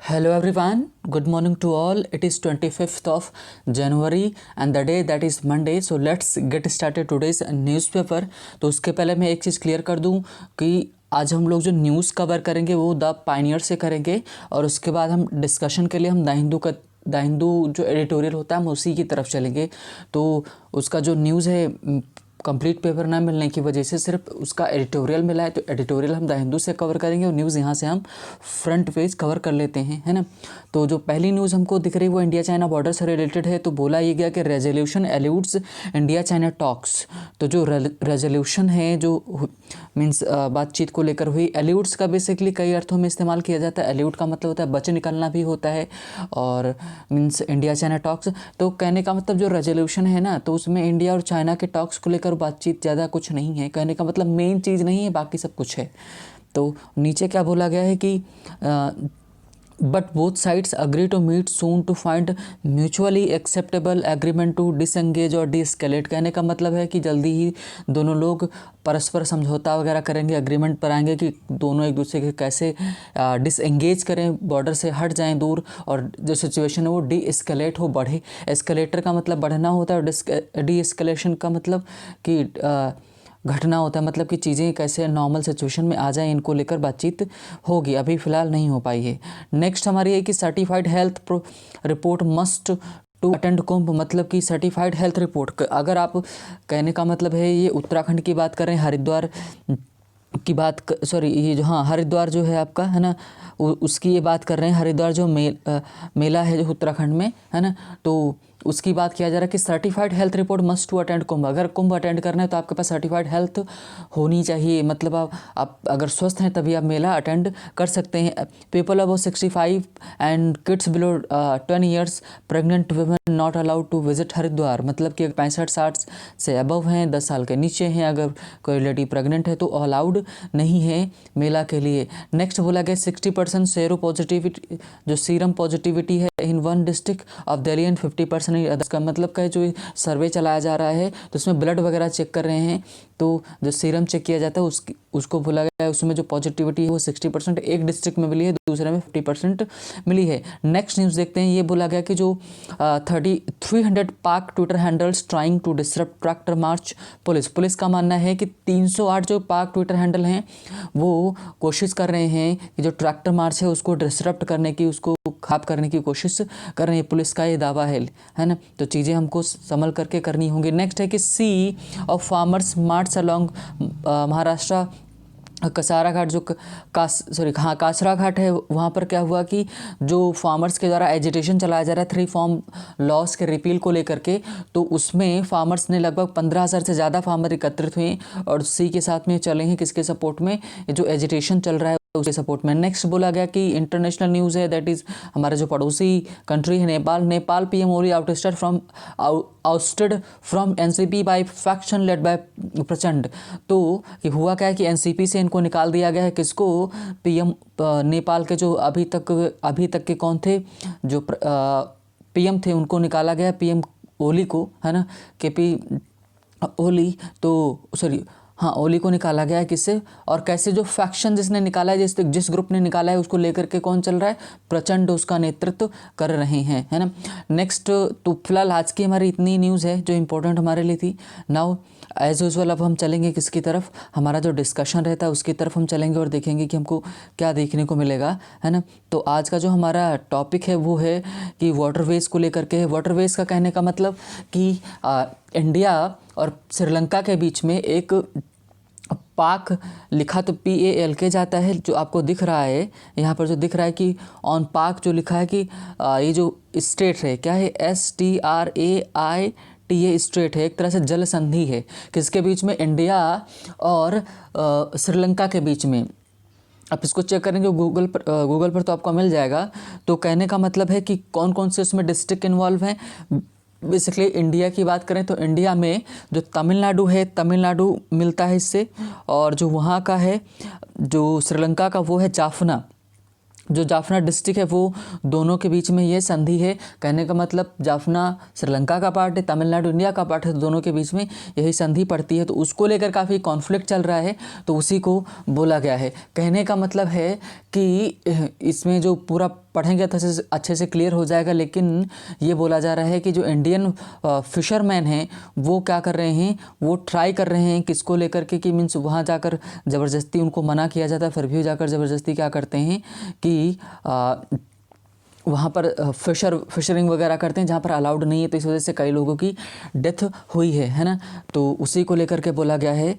Hello everyone, good morning to all. It is 25th of January and the day that is Monday. So let's get started today's newspaper. तो उसके पहले मैं एक चीज़ clear कर दूं कि आज हम लोग जो न्यूज़ कवर करेंगे वो द पायनियर से करेंगे और उसके बाद हम डिस्कशन के लिए हम द हिंदू जो एडिटोरियल होता है हम उसी की तरफ चलेंगे। तो उसका जो न्यूज़ है कंप्लीट पेपर ना मिलने की वजह से सिर्फ उसका एडिटोरियल मिला है, तो एडिटोरियल हम द हिंदू से कवर करेंगे और न्यूज़ यहाँ से हम फ्रंट पेज कवर कर लेते हैं, है ना। तो जो पहली न्यूज़ हमको दिख रही है वो इंडिया चाइना बॉर्डर से रिलेटेड है। तो बोला ये गया कि resolution alludes India China talks. तो जो रेजोल्यूशन है जो मीन्स बातचीत को लेकर हुई, एल्यूड्स का बेसिकली कई अर्थों में इस्तेमाल किया जाता है। एल्यूड का मतलब होता है बच निकलना भी होता है और मीन्स इंडिया चाइना टॉक्स। तो कहने का मतलब जो रेजोल्यूशन है ना, तो उसमें इंडिया और चाइना के टॉक्स को लेकर बातचीत ज़्यादा कुछ नहीं है। कहने का मतलब मेन चीज़ नहीं है, बाकी सब कुछ है। तो नीचे क्या बोला गया है कि but both sides agree to meet soon to find mutually acceptable agreement to disengage और डिस्केलेट। कहने का मतलब है कि जल्दी ही दोनों लोग परस्पर समझौता वगैरह करेंगे, एग्रीमेंट पर आएंगे कि दोनों एक दूसरे के कैसे डिसएंगेज करें, बॉर्डर से हट जाएं दूर, और जो सिचुएशन है वो डी एस्केलेट हो, बढ़े। एस्केलेटर का मतलब बढ़ना होता है और डी एस्केलेशन का मतलब कि घटना होता है, मतलब कि चीज़ें कैसे नॉर्मल सिचुएशन में आ जाएं, इनको लेकर बातचीत होगी। अभी फ़िलहाल नहीं हो पाई है। नेक्स्ट हमारी है कि certified health report must to attend Kumbh. मतलब कि सर्टिफाइड हेल्थ रिपोर्ट, अगर आप कहने का मतलब है ये उत्तराखंड की बात कर रहे हैं, हरिद्वार की बात सॉरी ये जो हरिद्वार जो है आपका, है ना, उसकी ये बात कर रहे हैं। हरिद्वार जो मेला है जो उत्तराखंड में, है ना, तो उसकी बात किया जा रहा है कि certified health report must to attend Kumbh. अगर कुंभ अटेंड करना है तो आपके पास सर्टिफाइड हेल्थ होनी चाहिए। मतलब आप अगर स्वस्थ हैं तभी आप मेला अटेंड कर सकते हैं। People above 65 and kids below 10 years pregnant women not allowed to visit Haridwar. मतलब कि 65-60 से अबव हैं, 10 साल के नीचे हैं, अगर कोई लेडी प्रेग्नेंट है तो अलाउड नहीं है मेला के लिए। नेक्स्ट बोला गया 60% सेरो पॉजिटिविटी, जो सीरम पॉजिटिविटी है in one district of Delhi and 50% others. का मतलब का जो सर्वे चलाया जा रहा है तो उसमें ब्लड वगैरह चेक कर रहे हैं, तो जो सीरम चेक किया जाता है उसको बोला गया है, उसमें जो पॉजिटिविटी है वो 60% एक डिस्ट्रिक्ट में मिली है, दूसरे में 50% मिली है। नेक्स्ट न्यूज़ देखते हैं। ये बोला गया कि जो 300 Pak Twitter handles trying to disrupt tractor march police का मानना है कि 308 जो पाक ट्विटर हैंडल हैं वो कोशिश कर रहे हैं कि जो ट्रैक्टर मार्च है उसको डिसरप्ट करने की, उसको खाप करने की कोशिश कर रहे हैं। पुलिस का ये दावा है ना। तो चीज़ें हमको संभल करके करनी होंगी। नेक्स्ट है कि sea of farmers march along Maharashtra Kasara Ghat, जो कासरा घाट है, वहाँ पर क्या हुआ कि जो फार्मर्स के द्वारा एजिटेशन चलाया जा रहा है 3 फॉर्म लॉस के रिपील को लेकर के, तो उसमें फार्मर्स ने लगभग 15,000 से ज़्यादा फार्मर एकत्रित हुए और सी के साथ में चले हैं किसके सपोर्ट में, जो एजिटेशन चल रहा है उसके सपोर्ट में। नेक्स्ट बोला गया कि इंटरनेशनल न्यूज़ है, दैट इज़ हमारा जो पड़ोसी कंट्री है Nepal PM Oli ousted from NCP by faction led by Prachanda. तो कि हुआ क्या है कि एनसीपी से इनको निकाल दिया गया है। किसको? पीएम नेपाल के जो अभी तक के कौन थे, जो पीएम थे उनको निकाला गया, पीएम ओली को, है ना, के पी ओली, तो सॉरी ओली को निकाला गया है। किससे और कैसे? जो फैक्शन जिसने निकाला है, जिस ग्रुप ने निकाला है उसको लेकर के कौन चल रहा है? प्रचंड उसका नेतृत्व कर रहे हैं, है ना। नेक्स्ट, तो फिलहाल आज की हमारी इतनी न्यूज़ है जो इम्पोर्टेंट हमारे लिए थी। नाउ एज यूजुअल अब हम चलेंगे किसकी तरफ, हमारा जो डिस्कशन रहता है उसकी तरफ हम चलेंगे और देखेंगे कि हमको क्या देखने को मिलेगा, है ना। तो आज का जो हमारा टॉपिक है वो है कि वाटरवेज को लेकर के है। वाटरवेज का कहने का मतलब कि इंडिया और श्रीलंका के बीच में एक पाक लिखा तो PALK जाता है, जो आपको दिख रहा है यहाँ पर, जो दिख रहा है कि ऑन पाक जो लिखा है कि ये जो स्टेट है क्या है, STRAITA स्ट्रेट है, एक तरह से जल संधि है। किसके बीच में? इंडिया और श्रीलंका के बीच में। आप इसको चेक करेंगे गूगल पर तो आपको मिल जाएगा। तो कहने का मतलब है कि कौन कौन से उसमें डिस्ट्रिक्ट इन्वॉल्व हैं। बेसिकली इंडिया की बात करें तो इंडिया में जो तमिलनाडु है, तमिलनाडु मिलता है इससे, और जो वहाँ का है जो श्रीलंका का वो है जाफना। जो जाफना डिस्ट्रिक्ट है वो दोनों के बीच में ये संधि है। कहने का मतलब जाफना श्रीलंका का पार्ट है, तमिलनाडु इंडिया का पार्ट है, तो दोनों के बीच में यही संधि पड़ती है। तो उसको लेकर काफ़ी कॉन्फ्लिक्ट चल रहा है, तो उसी को बोला गया है। कहने का मतलब है कि इसमें जो पूरा पढ़ेंगे तो अच्छे से क्लियर हो जाएगा। लेकिन ये बोला जा रहा है कि जो इंडियन फिशरमैन हैं वो क्या कर रहे हैं, वो ट्राई कर रहे हैं किसको लेकर के कि मीन्स वहाँ जाकर ज़बरदस्ती उनको मना किया जाता है, फिर भी जाकर ज़बरदस्ती क्या करते हैं कि वहाँ पर फिशरिंग वगैरह करते हैं जहाँ पर अलाउड नहीं है। तो इस वजह से कई लोगों की डेथ हुई है ना। तो उसी को लेकर के बोला गया है।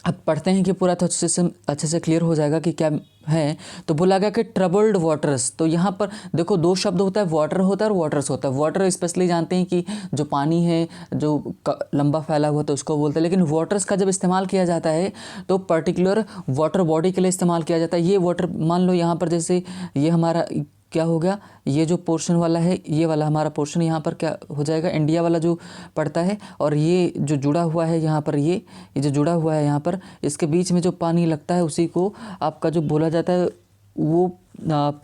अब पढ़ते हैं कि पूरा तो अच्छे से क्लियर हो जाएगा कि क्या है। तो बोला गया कि ट्रबल्ड वाटर्स, तो यहाँ पर देखो दो शब्द होता है, वाटर होता है और वाटर्स होता है। वाटर स्पेशली जानते हैं कि जो पानी है जो लंबा फैला हुआ तो उसको बोलते हैं, लेकिन वाटर्स का जब इस्तेमाल किया जाता है तो पर्टिकुलर वाटर बॉडी के लिए इस्तेमाल किया जाता है। ये वाटर मान लो यहाँ पर जैसे ये हमारा क्या हो गया, ये जो पोर्शन वाला है ये वाला हमारा पोर्शन यहाँ पर क्या हो जाएगा, इंडिया वाला जो पड़ता है, और ये जो जुड़ा हुआ है यहाँ पर ये जो जुड़ा हुआ है यहाँ पर, इसके बीच में जो पानी लगता है उसी को आपका जो बोला जाता है वो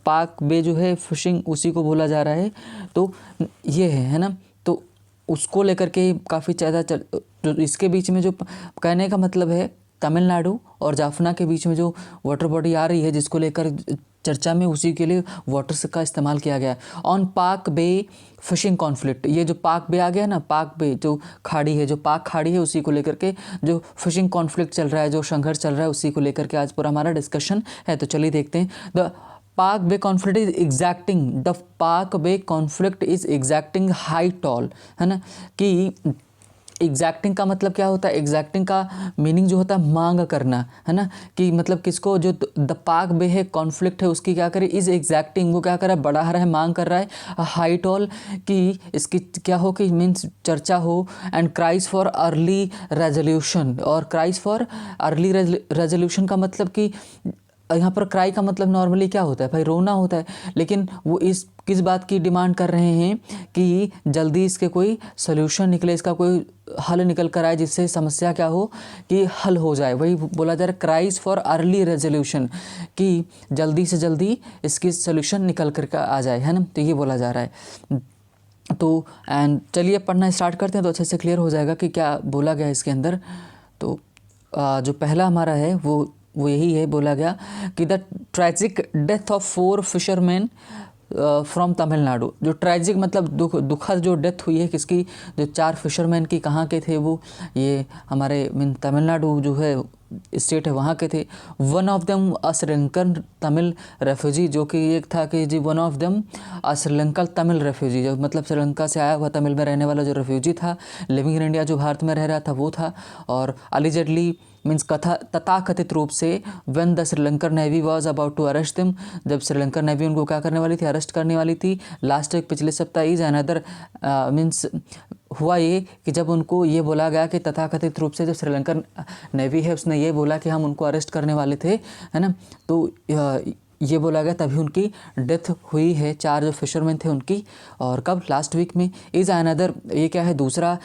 पाक बे जो है फिशिंग, उसी को बोला जा रहा है। तो ये है ना। तो उसको लेकर के काफ़ी ज़्यादा जो इसके बीच में जो कहने का मतलब है तमिलनाडु और जाफना के बीच में जो वाटर बॉडी आ रही है जिसको लेकर चर्चा में, उसी के लिए वाटर्स का इस्तेमाल किया गया है। ऑन पाक बे फिशिंग कॉन्फ्लिक्ट, ये जो पाक बे आ गया ना, पाक बे जो खाड़ी है, जो पाक खाड़ी है, उसी को लेकर के जो फिशिंग कॉन्फ्लिक्ट चल रहा है, जो संघर्ष चल रहा है, उसी को लेकर के आज पूरा हमारा डिस्कशन है। तो चलिए देखते हैं। The Palk bay conflict is exacting, the Palk bay conflict is exacting high toll, है ना। कि एग्जैक्टिंग का मतलब क्या होता है, एग्जैक्टिंग का मीनिंग जो होता है मांग करना, है ना। कि मतलब किसको, जो द पाक बे है कॉन्फ्लिक्ट है उसकी क्या करे, इज एग्जैक्टिंग, वो क्या कर रहा है, बढ़ा रहा है, मांग कर रहा है, हाई टॉल कि इसकी क्या हो कि मीन्स चर्चा हो, and cries for early resolution, और क्राइज फॉर अर्ली रेजोल्यूशन का मतलब कि यहाँ पर क्राई का मतलब नॉर्मली क्या होता है भाई, रोना होता है, लेकिन वो इस किस बात की डिमांड कर रहे हैं कि जल्दी इसके कोई सोल्यूशन निकले, इसका कोई हल निकल कर आए, जिससे समस्या क्या हो कि हल हो जाए। वही बोला जा रहा है क्राइज फॉर अर्ली रेजोल्यूशन, कि जल्दी से जल्दी इसकी सोल्यूशन निकल कर आ जाए, है ना। तो ये बोला जा रहा है। तो एंड चलिए पढ़ना स्टार्ट करते हैं तो अच्छे से क्लियर हो जाएगा कि क्या बोला गया इसके अंदर। तो जो पहला हमारा है वो यही है, बोला गया कि the tragic death of 4 fisherman from Tamil Nadu. जो ट्रेजिक मतलब दुखद जो डेथ हुई है किसकी, जो 4 फिशरमैन की, कहाँ के थे वो, ये हमारे मीन तमिलनाडु जो है स्टेट है वहाँ के थे। One of them a Sri Lankan Tamil refugee, जो कि एक था कि जी one of them a Sri Lankan Tamil refugee, जो मतलब श्रीलंका से आया हुआ तमिल में रहने वाला जो रेफ्यूजी था, लिविंग इन इंडिया जो भारत में रह रहा था वो था। और अलीजेडली मीन्स तथाकथित रूप से when the Sri Lankan navy was about to arrest them, जब श्रीलंकन नेवी उनको क्या करने वाली थी, अरेस्ट करने वाली थी। लास्ट वीक पिछले सप्ताह इज अनदर मीन्स हुआ ये कि जब उनको ये बोला गया कि तथाकथित रूप से जो श्रीलंकन नेवी है उसने ये बोला कि हम उनको अरेस्ट करने वाले थे, है ना। तो ये बोला गया, तभी उनकी डेथ हुई है, 4 जो फिशरमैन थे उनकी। और कब, लास्ट वीक में। इज़ अनदर, ये क्या है, दूसरा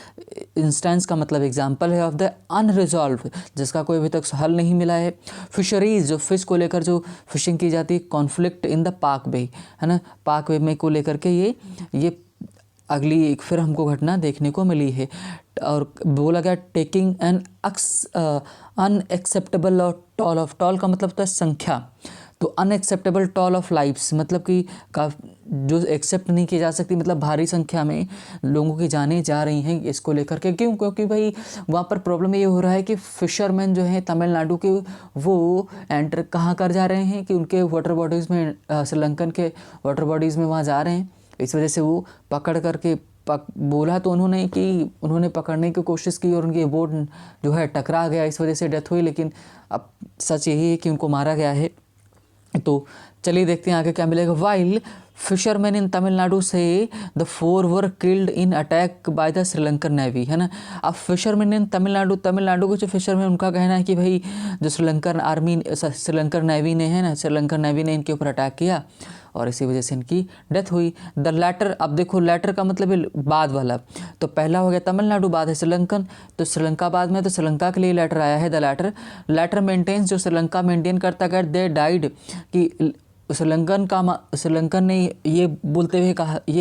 इंस्टेंस का मतलब एग्जांपल है ऑफ द अनरिजॉल्व, जिसका कोई अभी तक हल नहीं मिला है। फिशरीज, जो फिश को लेकर जो फिशिंग की जाती है, कॉन्फ्लिक्ट इन द पाक बे, है ना। पाक बे में को लेकर के ये अगली एक फिर हमको घटना देखने को मिली है। और बोला गया taking an unacceptable toll of, toll का मतलब होता है संख्या, तो अनएक्सेप्टेबल टॉल ऑफ लाइफ्स मतलब कि जो एक्सेप्ट नहीं की जा सकती, मतलब भारी संख्या में लोगों की जानें जा रही हैं इसको लेकर के। क्यों? क्योंकि भाई वहाँ पर प्रॉब्लम ये हो रहा है कि फ़िशरमैन जो हैं तमिलनाडु के, वो एंटर कहाँ कर जा रहे हैं कि उनके वाटर बॉडीज़ में, श्रीलंकन के वाटर बॉडीज़ में वहाँ जा रहे हैं। इस वजह से वो पकड़ करके बोला तो उन्होंने कि उन्होंने पकड़ने की कोशिश की और उनकी बोट जो है टकरा गया, इस वजह से डेथ हुई। लेकिन अब सच यही है कि उनको मारा गया है। तो चलिए देखते हैं आगे क्या मिलेगा। वाइल फिशरमैन इन तमिलनाडु से the 4 were killed in attack by the Sri Lankan navy, है ना। अब फिशरमैन इन तमिलनाडु के जो फिशरमैन, उनका कहना है कि भाई जो श्रीलंकन नेवी ने, है ना, श्रीलंकन नेवी ने इनके ऊपर अटैक किया और इसी वजह से इनकी डेथ हुई। द लैटर, अब देखो लैटर का मतलब है बाद वाला, तो पहला हो गया तमिलनाडु, बाद है श्रीलंकन, तो श्रीलंका बाद में, तो श्रीलंका के लिए लेटर आया है। द लैटर मेंटेन्स, जो श्रीलंका मेंटेन करता गया, दे डाइड, कि श्रीलंकन ने ये बोलते हुए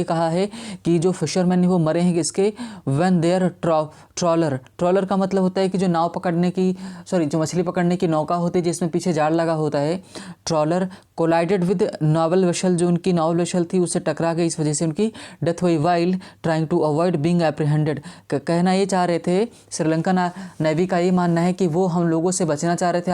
कहा है कि जो फिशरमैन ने वो मरे हैं किसके, व्हेन देयर ट्रॉलर का मतलब होता है कि जो नाव पकड़ने की जो मछली पकड़ने की नौका होती है जिसमें पीछे जाल लगा होता है, trawler collided with novel vessel, जो उनकी नावल वेसल थी उससे टकरा गई, इस वजह से उनकी डेथ हुई। While trying to avoid being apprehended, कहना ये चाह रहे थे, श्रीलंकन नेवी का ये मानना है कि वो हम लोगों से बचना चाह रहे थे,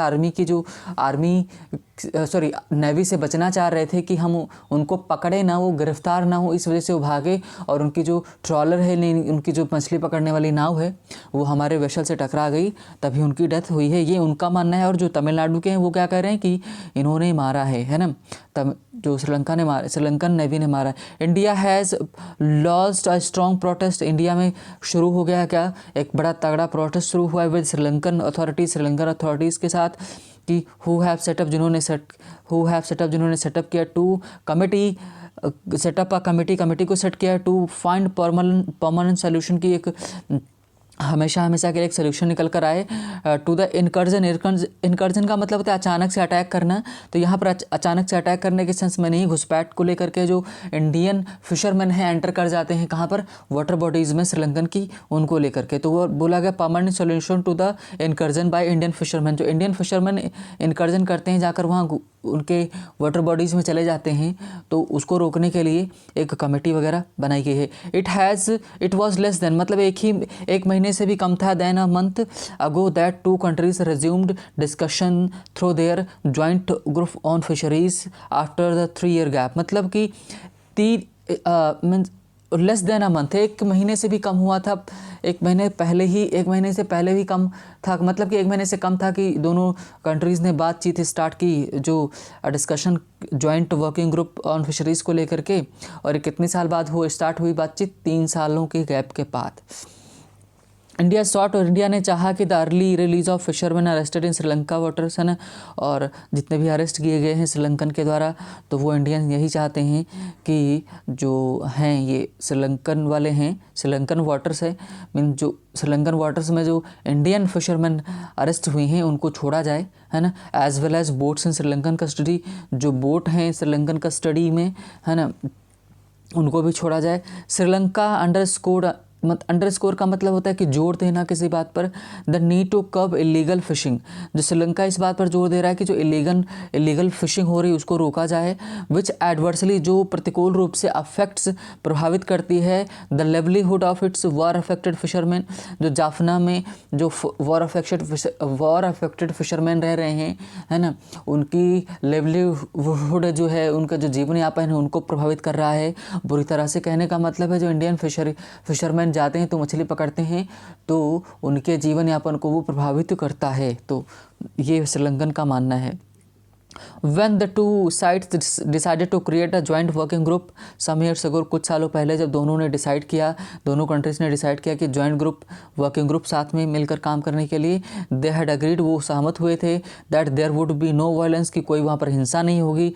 नेवी से बचना चाह रहे थे कि हम उनको पकड़े ना, वो गिरफ्तार ना हो, इस वजह से वो भागे और उनकी जो ट्रॉलर है, उनकी जो मछली पकड़ने वाली नाव है वो हमारे वेसल से टकरा गई, तभी उनकी डेथ हुई है, ये उनका मानना है। और जो तमिलनाडु के हैं वो क्या कह रहे हैं कि इन्होंने मारा है ना, तब जो श्रीलंकन नेवी ने मारा। India has lost a strong protest, India में शुरू हो गया क्या, एक बड़ा तगड़ा प्रोटेस्ट शुरू हुआ है विद श्रीलंकन अथॉरिटीज़ के साथ, कि हु हैव सेटअप जिन्होंने सेटअप किया टू कमिटी कमिटी को सेट किया टू फाइंड परमानेंट सोल्यूशन की एक हमेशा के लिए एक सोल्यूशन निकल कर आए। टू द इनकर्जन का मतलब होता है अचानक से अटैक करना, तो यहाँ पर अचानक से अटैक करने के सेंस में नहीं, घुसपैठ को लेकर के जो इंडियन फिशरमैन हैं एंटर कर जाते हैं कहाँ पर, वाटर बॉडीज़ में श्रीलंकन की, उनको लेकर के, तो वो बोला गया permanent solution to the incursion by Indian fisherman, जो इंडियन फिशरमैन इनकर्जन करते हैं जाकर वहाँ उनके वाटर बॉडीज़ में चले जाते हैं, तो उसको रोकने के लिए एक कमेटी वगैरह बनाई गई है। इट वाज लेस देन, मतलब एक महीने से भी कम था, than a month ago that two countries resumed discussion through their joint group on fisheries after the 3 year gap, मतलब कि लेस देन अ मंथ, एक महीने से भी कम हुआ था, एक महीने से पहले भी कम था, मतलब कि एक महीने से कम था कि दोनों कंट्रीज़ ने बातचीत स्टार्ट की, जो discussion joint working group on fisheries को लेकर के, और कितने साल बाद वो स्टार्ट हुई बातचीत, 3 सालों के गैप के बाद। इंडिया सॉट, और इंडिया ने चाहा कि the early release of fisherman arrested in Sri Lanka waters, है ना, और जितने भी अरेस्ट किए गए हैं श्रीलंकन के द्वारा, तो वो इंडियन यही चाहते हैं कि जो हैं ये श्रीलंकन वाले हैं, श्रीलंकन वाटर्स है, मीन जो श्रीलंकन वाटर्स में जो इंडियन फिशरमैन अरेस्ट हुए हैं उनको छोड़ा जाए, है ना, एज वेल एज बोट्स इन श्रीलंकन कस्टडी, जो बोट हैं श्रीलंकन कस्टडी में, है ना, उनको भी छोड़ा जाए। श्रीलंका अंडरस्कोर का मतलब होता है कि जोर देना किसी बात पर, the need to curb illegal fishing, जो श्रीलंका इस बात पर जोर दे रहा है कि जो इलीगल फिशिंग हो रही है उसको रोका जाए, विच एडवर्सली, जो प्रतिकूल रूप से अफेक्ट्स, प्रभावित करती है, the livelihood of its war affected fisherman, जो जाफना में जो वॉर अफेक्टेड फिशरमैन रह रहे हैं, है ना, उनकी लिवलीहुड जो है, उनका जो जीवन यापन है उनको प्रभावित कर रहा है बुरी तरह से। कहने का मतलब है जो इंडियन फिशरमैन जाते हैं तो मछली पकड़ते हैं, तो उनके जीवन यापन को वो प्रभावित करता है, तो ये श्रीलंकन का मानना है। When the two sides decided to create a joint working group some years ago, कुछ सालों पहले जब दोनों कंट्रीज़ ने डिसाइड किया कि जॉइंट वर्किंग ग्रुप साथ में मिलकर काम करने के लिए, दे हैड अग्रीड, वो सहमत हुए थे, that there would be no violence, कि कोई वहाँ पर हिंसा नहीं होगी,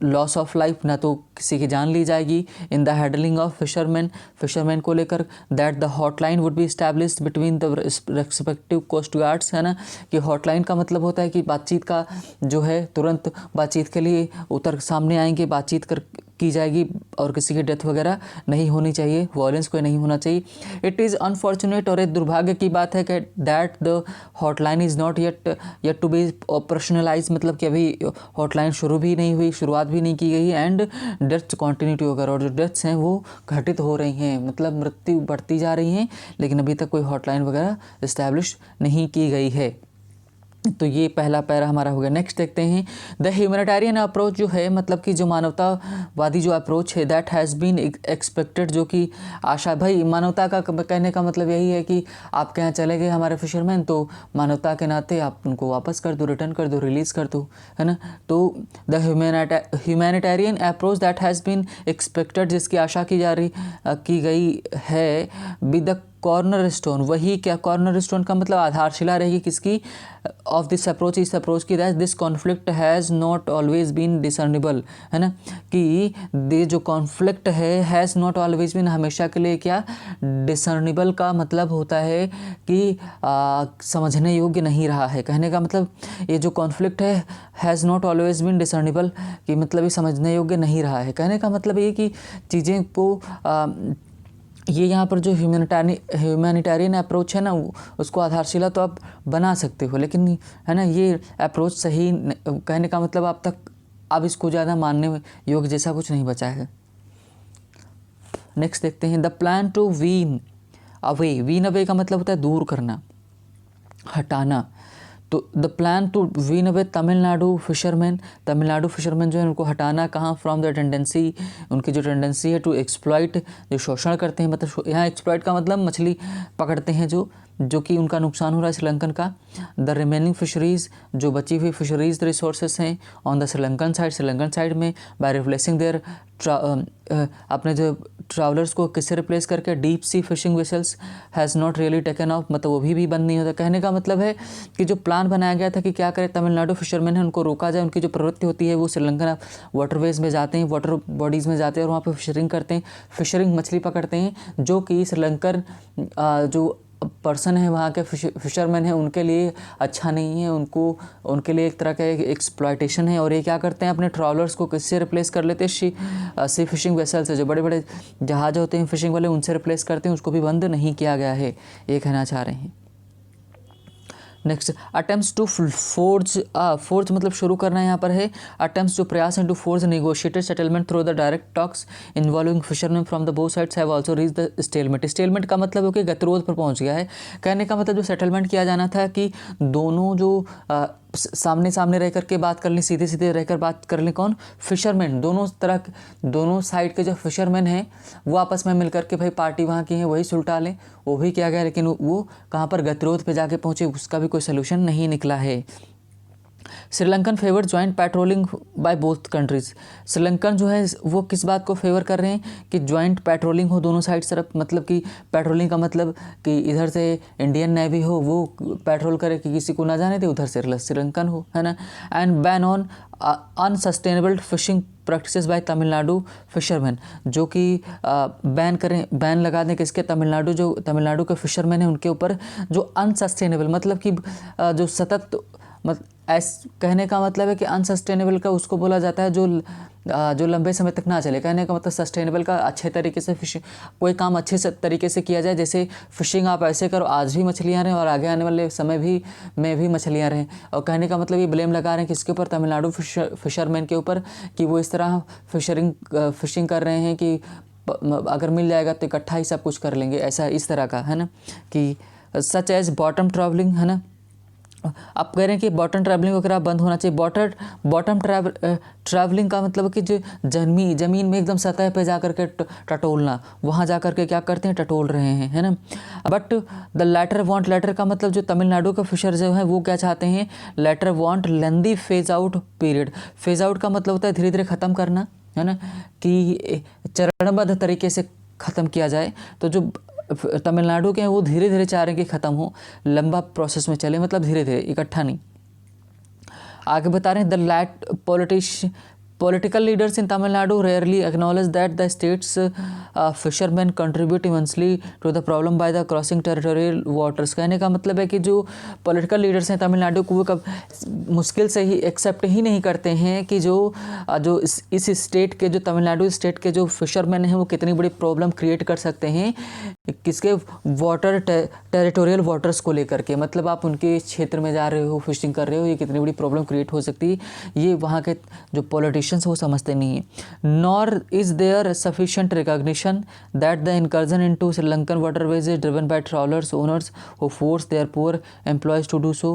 लॉस ऑफ लाइफ, ना तो किसी की जान ली जाएगी, in the handling of fisherman को लेकर, that the hotline would be established between the respective coast guards, है ना, कि हॉटलाइन का मतलब होता है कि बातचीत का जो है तुरंत बातचीत के लिए सामने आएंगे, बातचीत की जाएगी और किसी की डेथ वगैरह नहीं होनी चाहिए, वायलेंस कोई नहीं होना चाहिए। इट इज़ अनफॉर्चुनेट, और एक दुर्भाग्य की बात है कि that the hotline is not yet to be operationalise, मतलब कि अभी हॉटलाइन शुरुआत भी नहीं की गई, एंड डेथ्स कॉन्टिन्यू टू अगर, और जो डेथ्स हैं वो घटित हो रही हैं, मतलब मृत्यु बढ़ती जा रही हैं, लेकिन अभी तक कोई हॉटलाइन वगैरह इस्टेब्लिश नहीं की गई है। तो ये पहला पैरा हमारा हो गया। नेक्स्ट देखते हैं, द ह्यूमैनिटेरियन अप्रोच जो है, मतलब कि जो मानवतावादी जो अप्रोच है, दैट हैज़ बीन एक्सपेक्टेड, जो कि आशा, भाई मानवता का कहने का मतलब यही है कि आपके यहाँ चले गए हमारे फिशरमैन, तो मानवता के नाते आप उनको वापस कर दो, रिटर्न कर दो, रिलीज़ कर दो, है ना। तो the humanitarian approach that has been expected, जिसकी आशा की गई है, विद द कॉर्नर स्टोन, वही क्या कॉर्नर स्टोन का मतलब आधारशिला रहेगी किसकी, ऑफ दिस अप्रोच, इस अप्रोच की, that this conflict has not always been discernible, है ना, कि ये जो कॉन्फ्लिक्ट है हैज़ नॉट ऑलवेज बीन, हमेशा के लिए क्या, डिसर्निबल का मतलब होता है कि समझने योग्य नहीं रहा है। कहने का मतलब ये जो कॉन्फ्लिक्ट है has not always been discernible, कि मतलब ये समझने योग्य नहीं रहा है। कहने का मतलब ये कि चीज़ें को ये यहाँ पर जो ह्यूमैनिटेरियन अप्रोच है ना, उसको आधारशिला तो आप बना सकते हो, लेकिन है ना ये अप्रोच सही कहने का मतलब आप तक अब इसको ज़्यादा मानने योग्य जैसा कुछ नहीं बचा है। नेक्स्ट देखते हैं, the plan to wean away का मतलब होता है दूर करना, हटाना। तो the plan to wean away Tamil Nadu fisherman जो है उनको हटाना कहाँ, फ्रॉम द टेंडेंसी, उनकी जो टेंडेंसी है टू एक्सप्लॉइट, जो शोषण करते हैं, मतलब यहाँ एक्सप्लॉइट का मतलब मछली पकड़ते हैं जो कि उनका नुकसान हो रहा है श्रीलंकन का। द रिमेनिंग फिशरीज़, जो बची हुई फिशरीज़ रिसोर्सेस हैं ऑन द श्रीलंकन साइड में, बाय रिप्लेसिंग देयर अपने जो ट्रैवलर्स को किससे रिप्लेस करके, deep sea fishing vessels has not really taken of, मतलब वो भी बंद नहीं होता। कहने का मतलब है कि जो प्लान बनाया गया था कि क्या करें, तमिलनाडु फिशरमैन है उनको रोका जाए, उनकी जो प्रवृत्ति होती है वो श्रीलंकन वाटरवेज में जाते हैं, वाटर बॉडीज़ में जाते हैं और वहाँ पर फिशरिंग करते हैं, फिशरिंग मछली पकड़ते हैं, जो कि श्रीलंकन जो पर्सन है वहाँ के फिशरमैन है उनके लिए अच्छा नहीं है, उनके लिए एक तरह का एक्सप्लॉयटेशन है। और ये क्या करते हैं, अपने ट्रॉलर्स को किससे रिप्लेस कर लेते हैं, सी फिशिंग वेसल से, जो बड़े बड़े जहाज होते हैं फिशिंग वाले उनसे रिप्लेस करते हैं, उसको भी बंद नहीं किया गया है, ये कहना चाह रहे हैं। नेक्स्ट, अटेम्प्ट्स टू फोर्ज मतलब शुरू करना यहाँ पर है, अटेम्प्ट्स जो प्रयास हैं to forge negotiated settlement through the direct talks involving fisherman from the both sides have also reach the stalemate का मतलब हो कि गतिरोध पर पहुँच गया है। कहने का मतलब जो सेटलमेंट किया जाना था कि दोनों जो सामने रह कर के बात कर लें, सीधे रहकर बात कर लें, कौन, फिशरमैन, दोनों साइड के जो फिशरमैन हैं वो आपस में मिल कर के भाई पार्टी वहाँ की है वही सुलटा लें, वो भी किया गया, लेकिन वो कहाँ पर गतिरोध पे जाके पहुँचे, उसका भी कोई सलूशन नहीं निकला है। Sri Lankan favour joint patrolling by both countries, Sri Lankan जो है वो किस बात को फेवर कर रहे हैं कि ज्वाइंट पेट्रोलिंग हो दोनों साइड तरफ, मतलब कि पेट्रोलिंग का मतलब कि इधर से इंडियन नेवी हो वो पेट्रोल करे कि किसी को ना जाने दे, उधर से श्रीलंकन हो, है ना। And ban on unsustainable fishing practices by Tamil Nadu fisherman, जो कि बैन लगा दें किसके, तमिलनाडु के फिशरमैन हैं उनके ऊपर, जो अनसस्टेनेबल मतलब कि जो सतत कहने का मतलब है कि अनसस्टेनेबल का उसको बोला जाता है जो लंबे समय तक ना चले। कहने का मतलब सस्टेनेबल का अच्छे तरीके से फिशिंग, कोई काम अच्छे से तरीके से किया जाए, जैसे फिशिंग आप ऐसे करो आज भी मछलियाँ रहें और आगे आने वाले समय में भी मछलियाँ रहें। और कहने का मतलब ये ब्लेम लगा रहे हैं किसके ऊपर, तमिलनाडु फिशरमैन के ऊपर, कि वो इस तरह फिशिंग कर रहे हैं कि अगर मिल जाएगा तो इकट्ठा ही सब कुछ कर लेंगे, ऐसा इस तरह का, है ना, कि सच एज बॉटम ट्रैवलिंग, है ना। आप कह रहे हैं कि बॉटम ट्रैवलिंग वगैरह बंद होना चाहिए। बॉटम ट्रैवलिंग का मतलब कि जो ज़मीन में एकदम सतह पे जा कर के टटोलना, वहाँ जा कर के क्या करते हैं, टटोल रहे हैं, है ना। बट द लेटर का मतलब जो तमिलनाडु का फिशर जो है वो क्या चाहते हैं, latter want lengthy phase out period. Phase out का मतलब होता है धीरे धीरे ख़त्म करना, है ना, कि चरणबद्ध तरीके से ख़त्म किया जाए। तो जो तमिलनाडु के हैं वो धीरे धीरे चाह रहे हैं कि ख़त्म हो, लंबा प्रोसेस में चले, मतलब धीरे धीरे, इकट्ठा नहीं। आगे बता रहे हैं, the political leaders in Tamil Nadu rarely acknowledge that the state's fishermen contribute immensely to the problem by the crossing territorial waters। कहने का मतलब है कि जो पॉलिटिकल लीडर्स हैं तमिलनाडु को वो मुश्किल से ही एक्सेप्ट ही नहीं करते हैं कि जो इस स्टेट के, जो तमिलनाडु स्टेट के जो फिशरमैन हैं वो कितनी बड़ी प्रॉब्लम क्रिएट कर सकते हैं किसके, वाटर टेरिटोरियल वाटर्स को लेकर के। मतलब आप उनके क्षेत्र में जा रहे हो, फिशिंग कर रहे हो, ये कितनी बड़ी प्रॉब्लम क्रिएट हो सकती है, ये वहाँ के जो पॉलिटिशियंस वो समझते नहीं है। Nor is there sufficient recognition that the incursion into Sri Lankan waterways is driven by trawlers owners who force their poor employees to do so,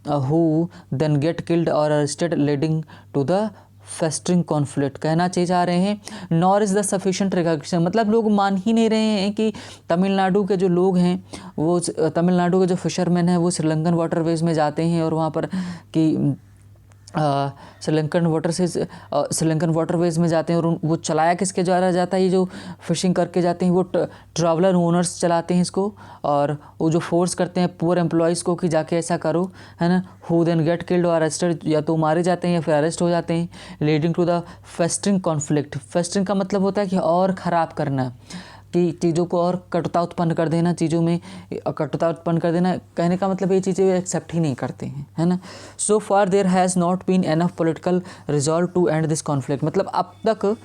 who then get killed और arrested leading to the festering conflict. कहना चाह रहे हैं nor is the sufficient recognition, मतलब लोग मान ही नहीं रहे हैं कि तमिलनाडु के जो लोग हैं वो, तमिलनाडु के जो फिशरमैन हैं वो श्रीलंकन वाटरवेज में जाते हैं और वहाँ पर कि श्रीलंकन श्रीलंकन वाटरवेज में जाते हैं और वो चलाया किसके द्वारा जाता है, ये जो फिशिंग करके जाते हैं वो ट्रैवलर ओनर्स चलाते हैं इसको, और वो जो फोर्स करते हैं पुअर एम्प्लॉयज़ को कि जाके ऐसा करो, है ना, हु देन गेट किल्ड और अरेस्टेड, या तो मारे जाते हैं या फिर अरेस्ट हो जाते हैं, लीडिंग टू द फेस्टिंग कॉन्फ्लिक्ट। फेस्टिंग का मतलब होता है कि और ख़राब करना, कि चीज़ों को और कटुता उत्पन्न कर देना, चीज़ों में कटुता उत्पन्न कर देना। कहने का मतलब ये चीज़ें एक्सेप्ट ही नहीं करते हैं, है ना। So far there has not been enough political resolve to end this conflict. मतलब अब तक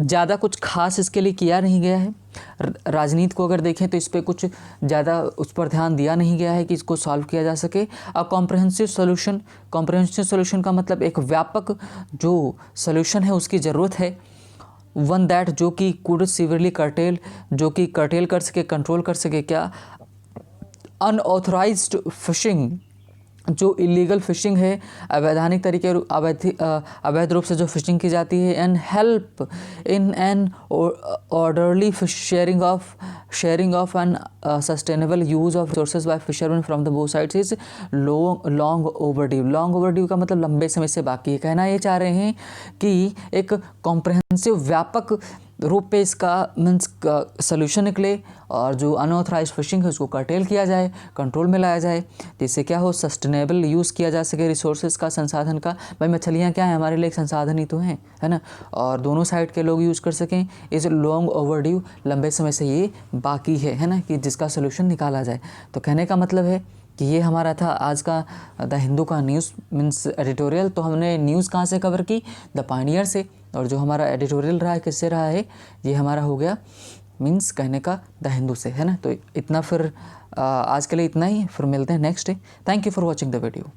ज़्यादा कुछ खास इसके लिए किया नहीं गया है। राजनीति को अगर देखें तो इस पर कुछ ज़्यादा उस पर ध्यान दिया नहीं गया है कि इसको सॉल्व किया जा सके। अ कॉम्प्रहेंसिव सोल्यूशन का मतलब एक व्यापक जो सोल्यूशन है उसकी ज़रूरत है। वन दैट जो कि कुड सीवियरली कर्टेल, जो कि कर्टेल कर सके, कंट्रोल कर सके क्या, अनऑथराइज्ड फिशिंग, जो इलीगल फिशिंग है, अवैधानिक तरीके अवैध रूप से जो फिशिंग की जाती है, and help in an orderly sharing of an sustainable use of resources by fisherman from the both sides is long overdue. Long overdue का मतलब लंबे समय से बाकी है। कहना ये चाह रहे हैं कि एक कॉम्प्रहेंसिव व्यापक रूप पे इसका मीन्स सोल्यूशन निकले, और जो अनऑथराइज्ड फिशिंग है उसको कर्टेल किया जाए, कंट्रोल में लाया जाए, जिससे क्या हो, सस्टेनेबल यूज़ किया जा सके रिसोर्सेज का, संसाधन का। भाई मछलियाँ क्या है, हमारे लिए एक संसाधन ही तो हैं, है ना, और दोनों साइड के लोग यूज़ कर सकें। इज़ लॉन्ग ओवरड्यू, लंबे समय से ये बाकी है ना, कि जिसका सोल्यूशन निकाला जाए। तो कहने का मतलब है कि ये हमारा था आज का द हिंदू का न्यूज़ मीन्स एडिटोरियल। तो हमने न्यूज़ कहाँ से कवर की, द पायनियर से, और जो हमारा एडिटोरियल रहा है किससे रहा है, ये हमारा हो गया मीन्स कहने का द हिंदू से, है ना। तो इतना फिर आज के लिए इतना ही, फिर मिलते हैं next day. Thank you for watching the video.